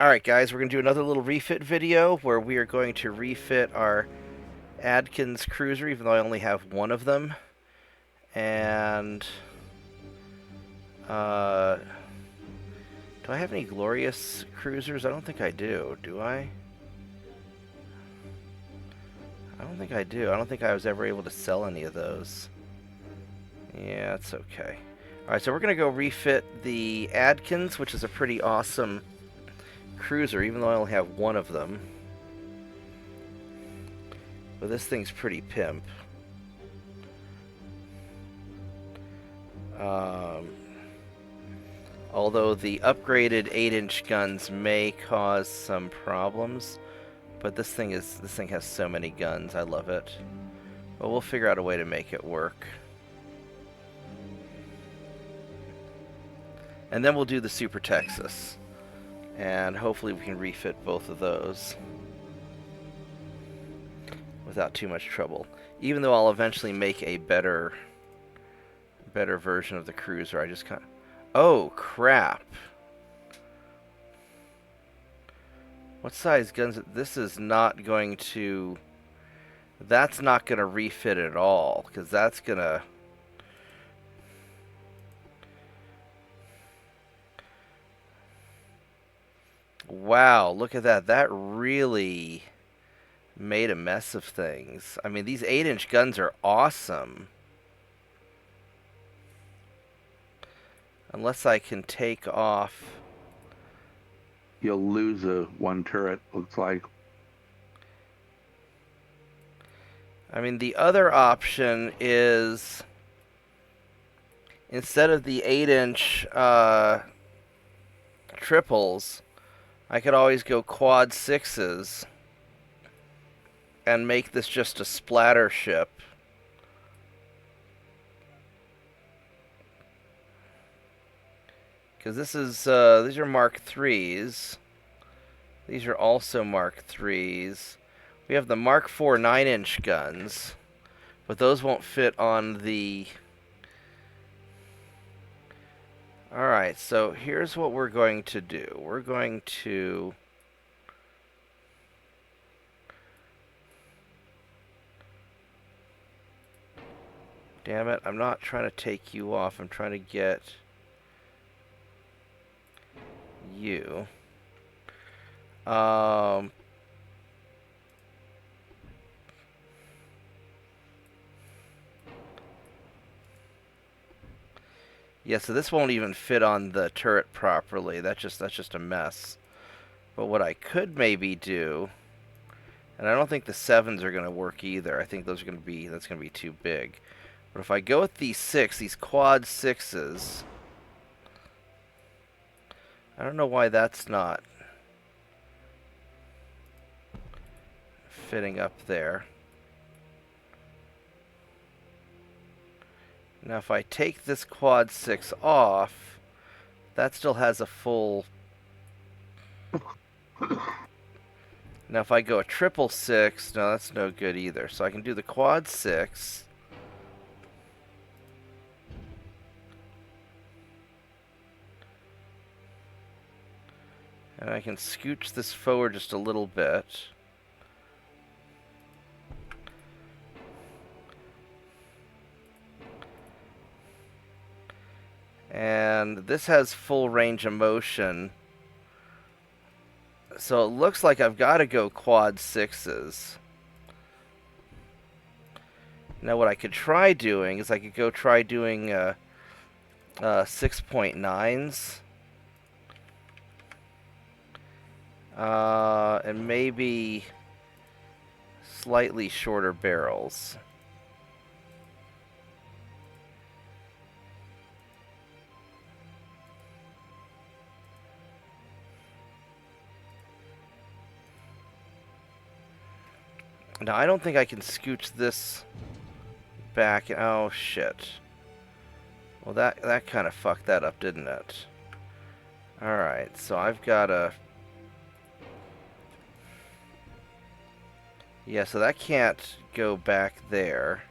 Alright guys, we're going to do another little refit video where we are going to refit our Adkins cruiser, even though I only have one of them. And, do I have any glorious cruisers? I don't think I do I? I don't think I do. I don't think I was ever able to sell any of those. Yeah, it's okay. Alright, so we're going to go refit the Adkins, which is a pretty awesome cruiser, even though I only have one of them. But this thing's pretty pimp. Although the upgraded 8-inch guns may cause some problems, but this thing has so many guns. I love it. But we'll figure out a way to make it work. And then we'll do the Super Texas. And hopefully we can refit both of those without too much trouble. Even though I'll eventually make a better version of the cruiser, I just kind of... Oh, crap. What size guns? This is not going to... That's not going to refit at all, because that's going to... Wow, look at that. That really made a mess of things. I mean, these 8-inch guns are awesome. Unless I can take off... You'll lose one turret, looks like. I mean, the other option is... Instead of the 8-inch triples, I could always go quad 6s and make this just a splatter ship. Because this is, these are Mark 3s. These are also Mark 3s. We have the Mark 4 9-inch guns, but those won't fit on the... Alright, so here's what we're going to do. We're going to... Damn it, I'm not trying to take you off. I'm trying to get you. Yeah, so this won't even fit on the turret properly. That's just a mess. But what I could maybe do, and I don't think the 7s are going to work either. I think those are going to be, that's going to be too big. But if I go with these quad 6s, I don't know why that's not fitting up there. Now if I take this quad 6 off, that still has a full... Now if I go a triple 6, no, that's no good either. So I can do the quad 6. And I can scooch this forward just a little bit. And this has full range of motion. So it looks like I've got to go quad 6s. Now what I could try doing is I could go try doing 6.9s. And maybe slightly shorter barrels. Now, I don't think I can scooch this back. Oh, shit. Well, that kind of fucked that up, didn't it? Alright, so I've got to... Yeah, so that can't go back there.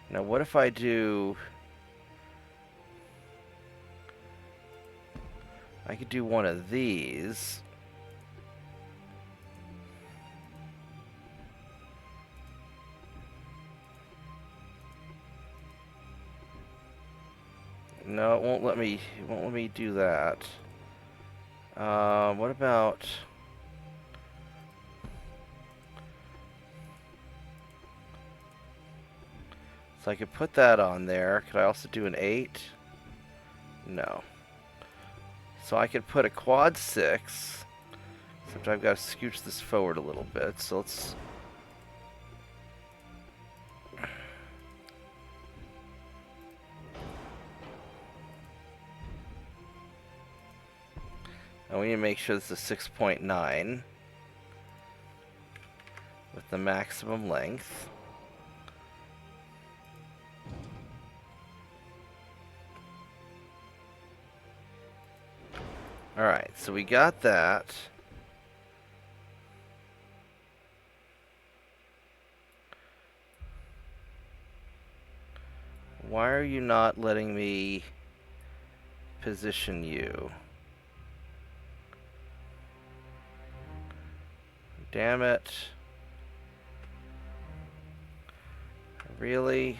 Now, what if I do... I could do one of these. No, it won't let me. It won't let me do that. What about? So I could put that on there. Could I also do an 8? No. So I could put a quad 6. Except I've got to scooch this forward a little bit. So let's. And we need to make sure this is 6.9 with the maximum length. Alright, so we got that. Why are you not letting me position you? Damn it. Really?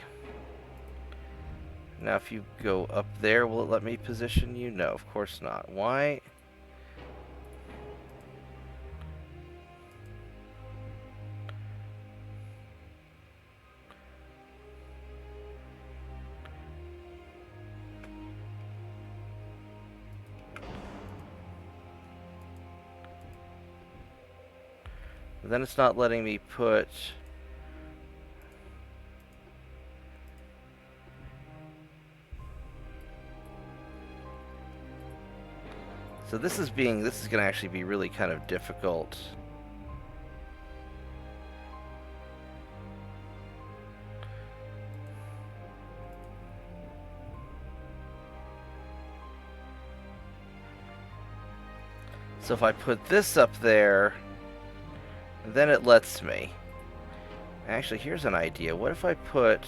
Now if you go up there, will it let me position you? No, of course not. Why? Then it's not letting me put... So this is going to actually be really kind of difficult. So if I put this up there, then it lets me. Actually, here's an idea. What if I put...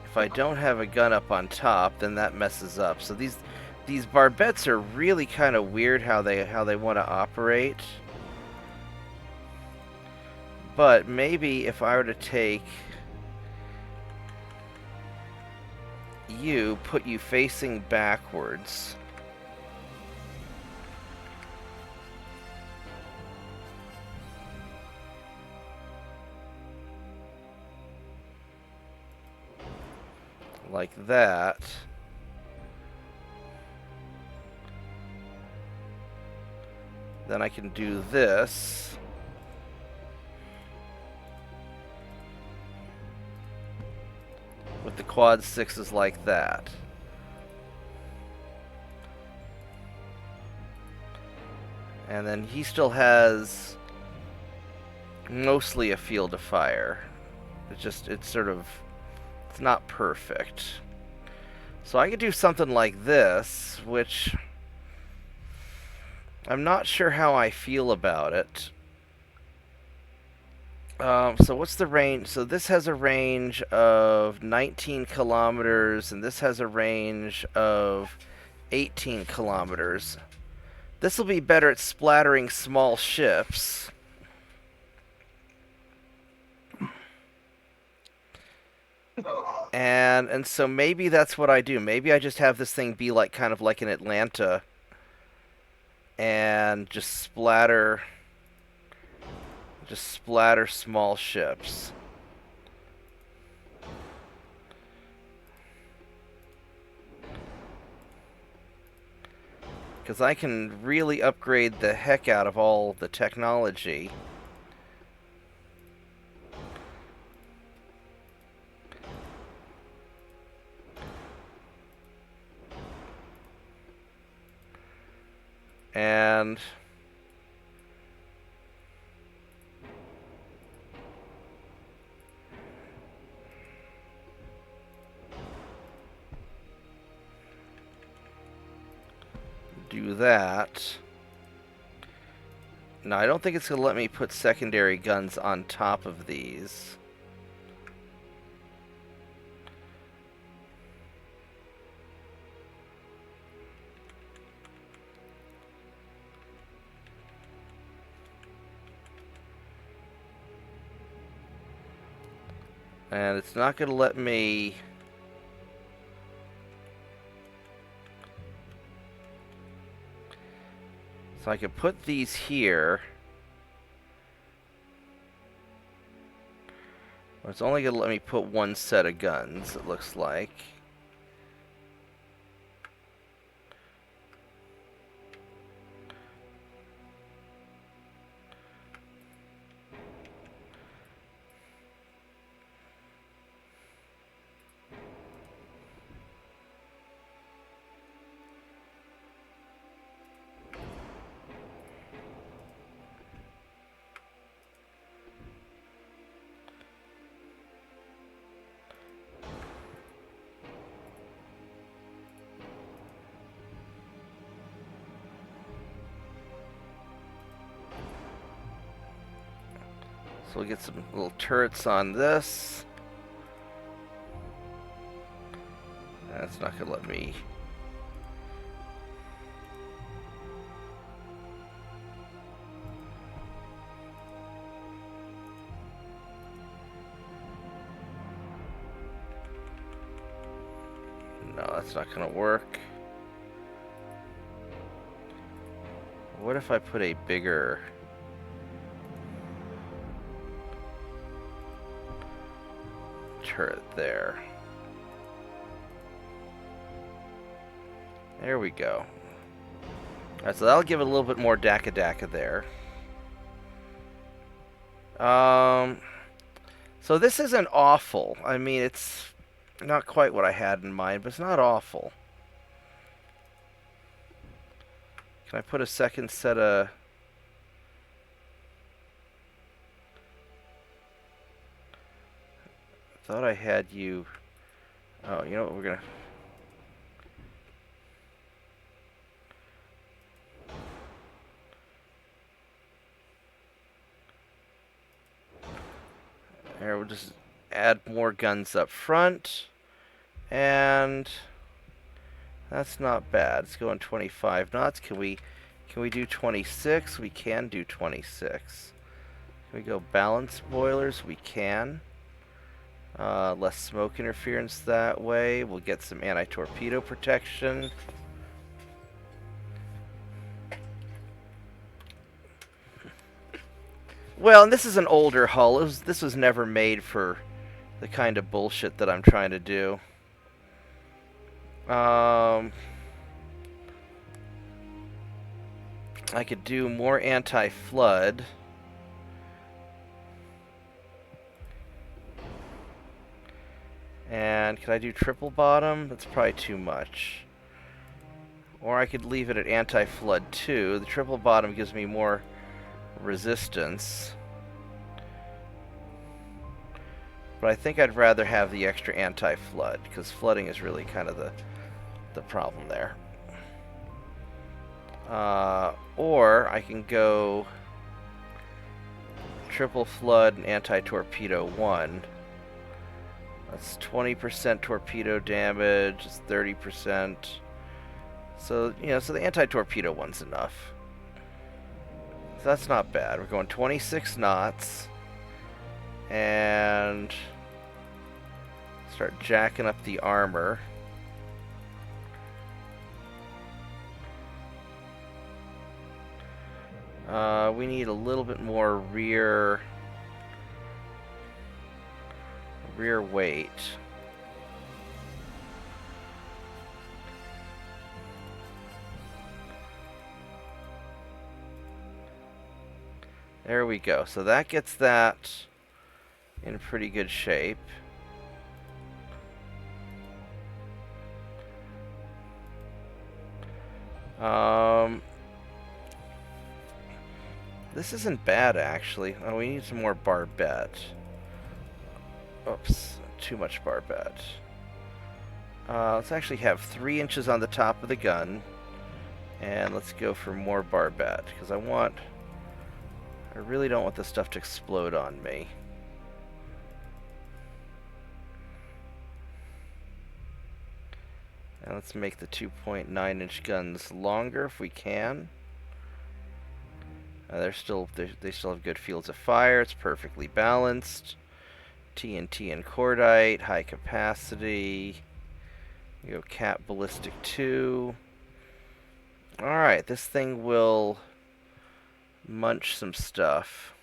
If I don't have a gun up on top, then that messes up. So these barbettes are really kind of weird how they want to operate. But maybe if I were to take you, put you facing backwards. Like that. Then I can do this. With the quad 6s like that. And then he still has mostly a field of fire. It's not perfect. So I could do something like this, which I'm not sure how I feel about it. So what's the range? So this has a range of 19 kilometers, and this has a range of 18 kilometers. This will be better at splattering small ships. And so maybe that's what I do. Maybe I just have this thing be like kind of like an Atlanta and just splatter small ships. Because I can really upgrade the heck out of all the technology. And do that. No, I don't think it's going to let me put secondary guns on top of these. And it's not going to let me... So I could put these here. But it's only going to let me put one set of guns, it looks like. So we'll get some little turrets on this. That's not going to let me... No, that's not going to work. What if I put a bigger... turret there? There we go. Alright, so that'll give it a little bit more daka there. So this isn't awful. I mean, it's not quite what I had in mind, but it's not awful. Can I put a second set of... I thought I had you... Oh, you know what, we're gonna... Here, we'll just add more guns up front. And... that's not bad. It's going 25 knots. Can we do 26? We can do 26. Can we go balance boilers? We can. Less smoke interference that way. We'll get some anti-torpedo protection. Well, and this is an older hull. This was never made for the kind of bullshit that I'm trying to do. I could do more anti-flood. And can I do triple bottom? That's probably too much. Or I could leave it at anti-flood 2. The triple bottom gives me more resistance. But I think I'd rather have the extra anti-flood, because flooding is really kind of the problem there. Or I can go triple flood and anti-torpedo 1. That's 20% torpedo damage, it's 30%. So, you know, so the anti-torpedo 1's enough. So that's not bad. We're going 26 knots. And start jacking up the armor. We need a little bit more rear weight. There we go. So that gets that in pretty good shape. This isn't bad, actually. Oh, we need some more barbette. Oops, too much barbette. Let's actually have 3 inches on the top of the gun. And let's go for more barbette, because I really don't want this stuff to explode on me. And let's make the 2.9-inch guns longer if we can. They still have good fields of fire. It's perfectly balanced. TNT and cordite, high capacity. We go cap ballistic 2. Alright, this thing will munch some stuff.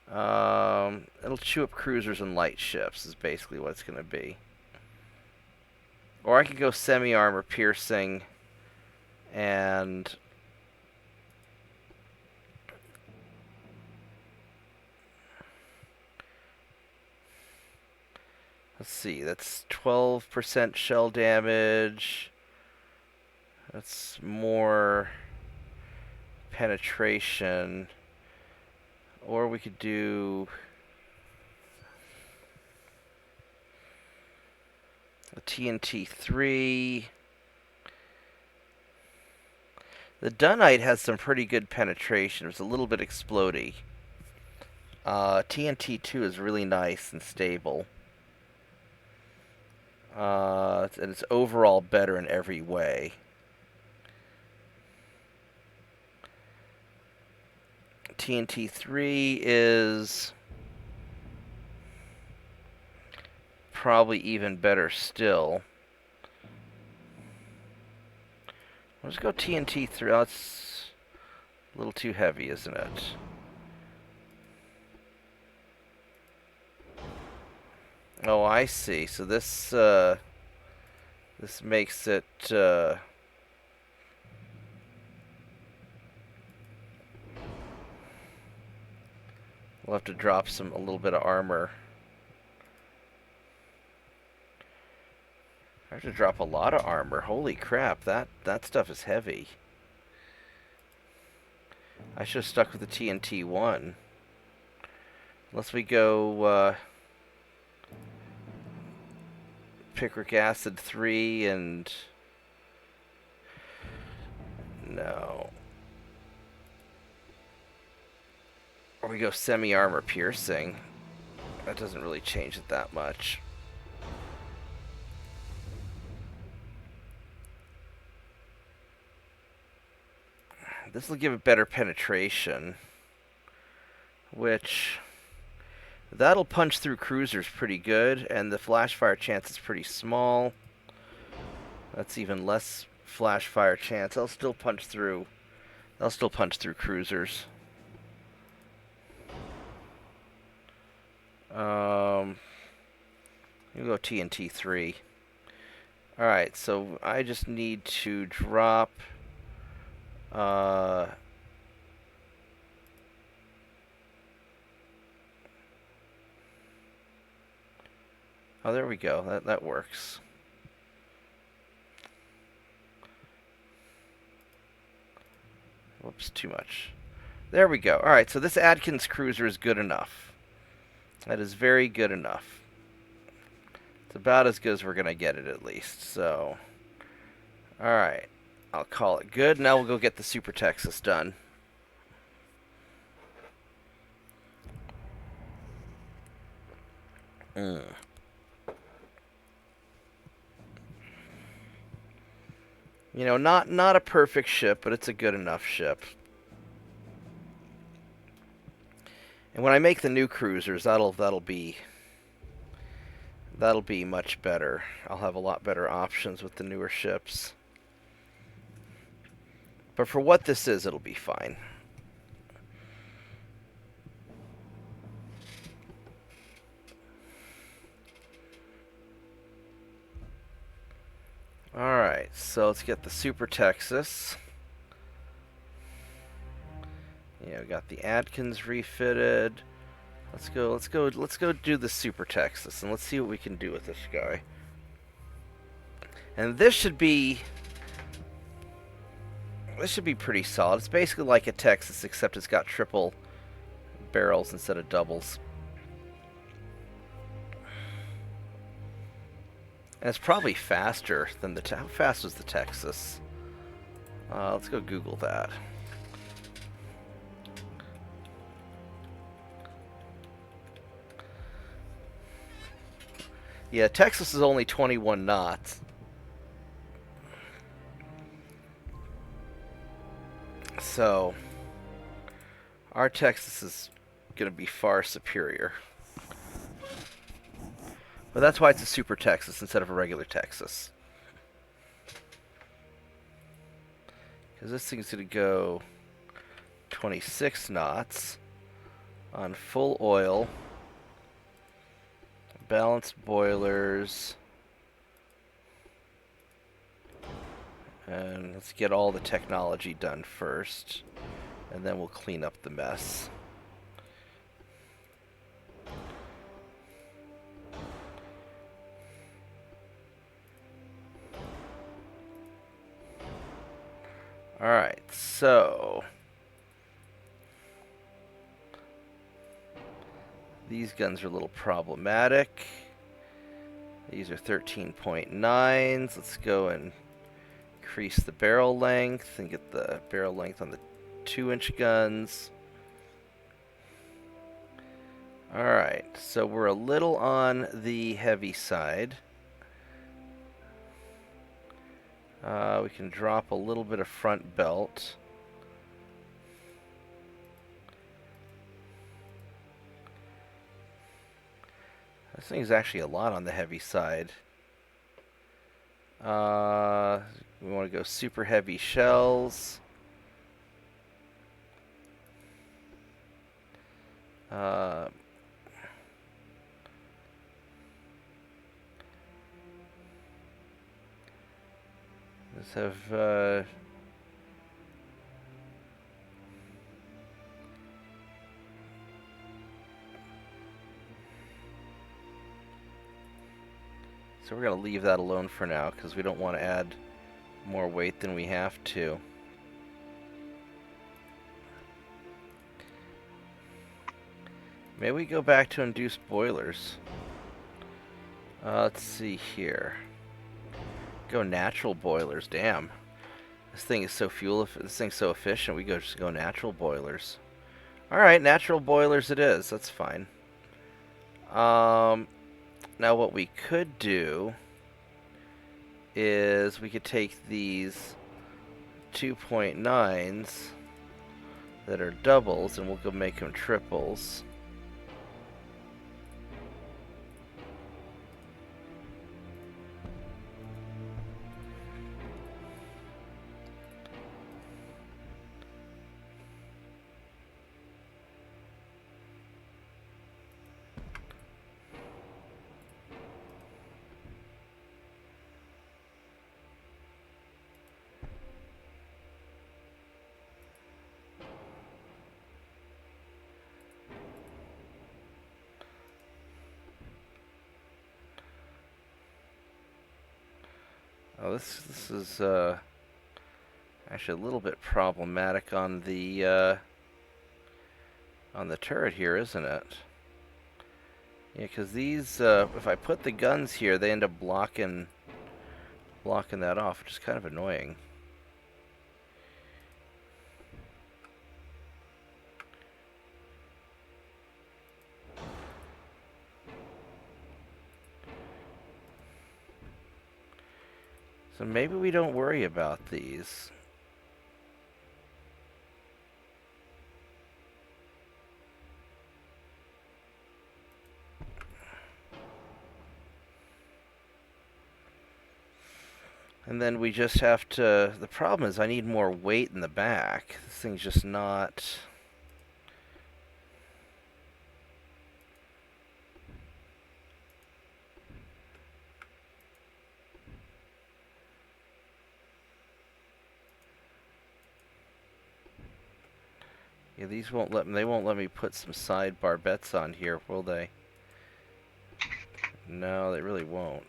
It'll chew up cruisers and light ships is basically what it's going to be. Or I could go semi-armor piercing and let's see, that's 12% shell damage. That's more penetration. Or we could do a TNT 3. The Dunite has some pretty good penetration. It's a little bit explodey. TNT 2 is really nice and stable. And it's overall better in every way. TNT 3 is probably even better still. Let's go TNT 3. Oh, that's a little too heavy, isn't it? Oh, I see. So this makes it we'll have to drop a little bit of armor. I have to drop a lot of armor. Holy crap, that stuff is heavy. I should have stuck with the TNT 1. Unless we go picric acid 3 and no. Or we go semi-armor piercing. That doesn't really change it that much. This will give it better penetration, which that'll punch through cruisers pretty good, and the flash fire chance is pretty small. That's even less flash fire chance. They'll still punch through cruisers. You go TNT 3. Alright, so I just need to drop oh, there we go. That works. Whoops, too much. There we go. Alright, so this Adkins cruiser is good enough. That is very good enough. It's about as good as we're going to get it, at least. So, alright. I'll call it good. Now we'll go get the Super Texas done. You know, not a perfect ship, but it's a good enough ship. And when I make the new cruisers, that'll be much better. I'll have a lot better options with the newer ships. But for what this is, it'll be fine. Alright, so let's get the Super Texas. Yeah, we got the Adkins refitted. Let's go do the Super Texas, and let's see what we can do with this guy. And this should be pretty solid. It's basically like a Texas, except it's got triple barrels instead of doubles. And it's probably faster than the... How fast was the Texas? Let's go Google that. Yeah, Texas is only 21 knots. So, our Texas is going to be far superior. But that's why it's a Super Texas instead of a regular Texas. Because this thing's going to go 26 knots on full oil, balanced boilers, and let's get all the technology done first, and then we'll clean up the mess. Alright, so these guns are a little problematic. These are 13.9s. Let's go and increase the barrel length and get the barrel length on the 2-inch guns. Alright, so we're a little on the heavy side. We can drop a little bit of front belt. This thing's actually a lot on the heavy side. We want to go super heavy shells. Let's have so we're going to leave that alone for now because we don't want to add more weight than we have to. Maybe we go back to induced boilers. Let's see here. Go natural boilers. Damn, this thing is so This thing's so efficient. We just go natural boilers. All right, natural boilers it is. That's fine. Now what we could do is we could take these 2.9s that are doubles and we'll go make them triples. Oh, this is actually a little bit problematic on the turret here, isn't it? Yeah, because these, if I put the guns here, they end up blocking that off, which is kind of annoying. So maybe we don't worry about these. And then we just have to... The problem is I need more weight in the back. This thing's just not... Yeah, these won't let me... They won't let me put some side barbettes on here, will they? No, they really won't.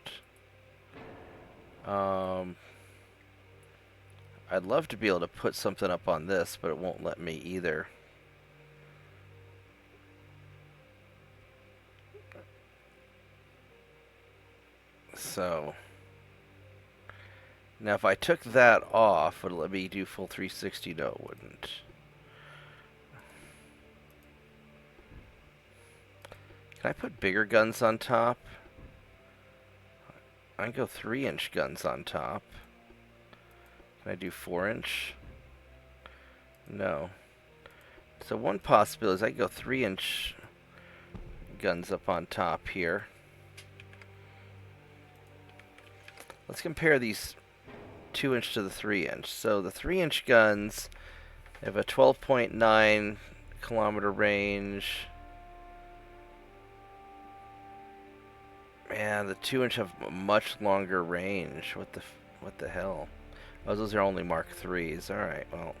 I'd love to be able to put something up on this, but it won't let me either. So now if I took that off, would it let me do full 360? No, it wouldn't. Can I put bigger guns on top? I can go 3-inch guns on top. Can I do 4-inch? No. So one possibility is I can go 3-inch guns up on top here. let's compare these 2-inch to the 3-inch. So the 3-inch guns have a 12.9 kilometer range. Man, the 2-inch have a much longer range. What the hell? Oh, those are only Mark IIIs. All right, well,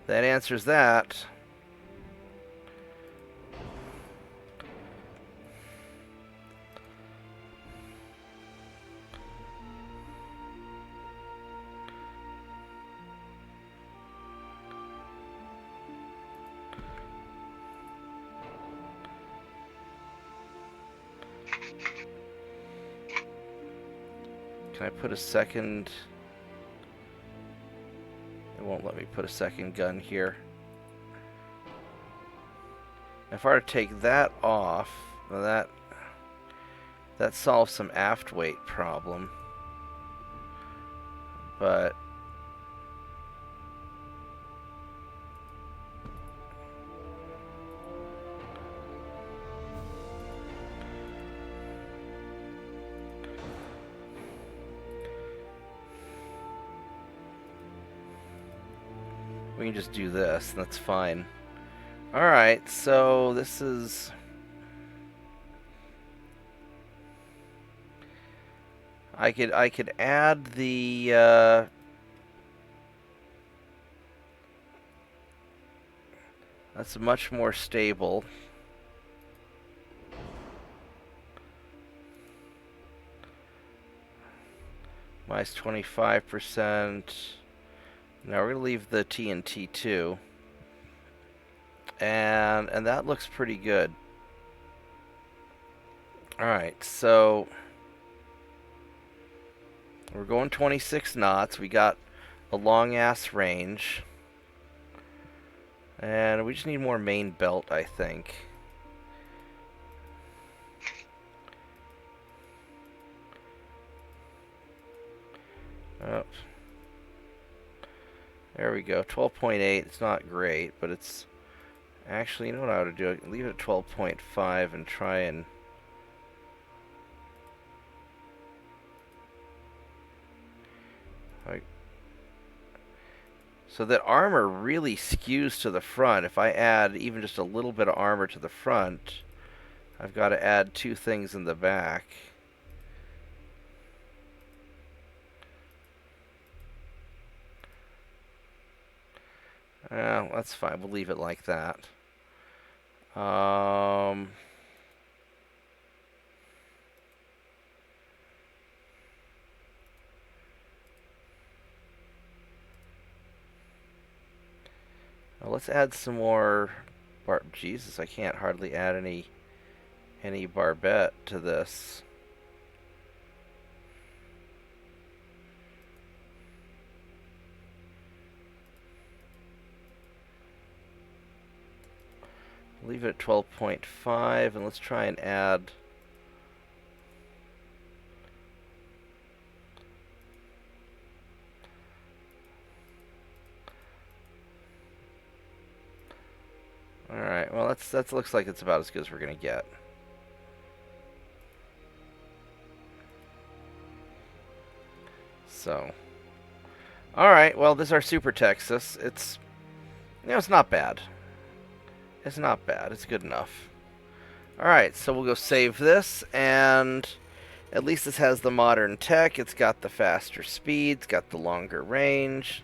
that answers that. Can I put a second? It won't let me put a second gun here. If I were to take that off, well, that solves some aft weight problem. But we can just do this, and that's fine. Alright, so this is... I could add the that's much more stable. Minus 25%. Now we're gonna leave the TNT too. And that looks pretty good. Alright, so we're going 26 knots. We got a long ass range. And we just need more main belt, I think. Oh. There we go. 12.8. It's not great, but it's... Actually, you know what I ought to do? I can leave it at 12.5 and try and... So that armor really skews to the front. If I add even just a little bit of armor to the front, I've got to add 2 things in the back. That's fine. We'll leave it like that. Well, let's add some more Jesus, I can't hardly add any barbette to this. Leave it at 12.5 and let's try and add Alright, well that looks like it's about as good as we're gonna get. So alright, well this is our Super Texas. It's it's not bad. It's not bad, it's good enough. Alright, so we'll go save this, and at least this has the modern tech. It's got the faster speeds, got the longer range,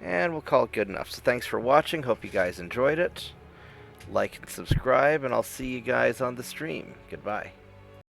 and we'll call it good enough. So thanks for watching, hope you guys enjoyed it. Like and subscribe, and I'll see you guys on the stream. Goodbye.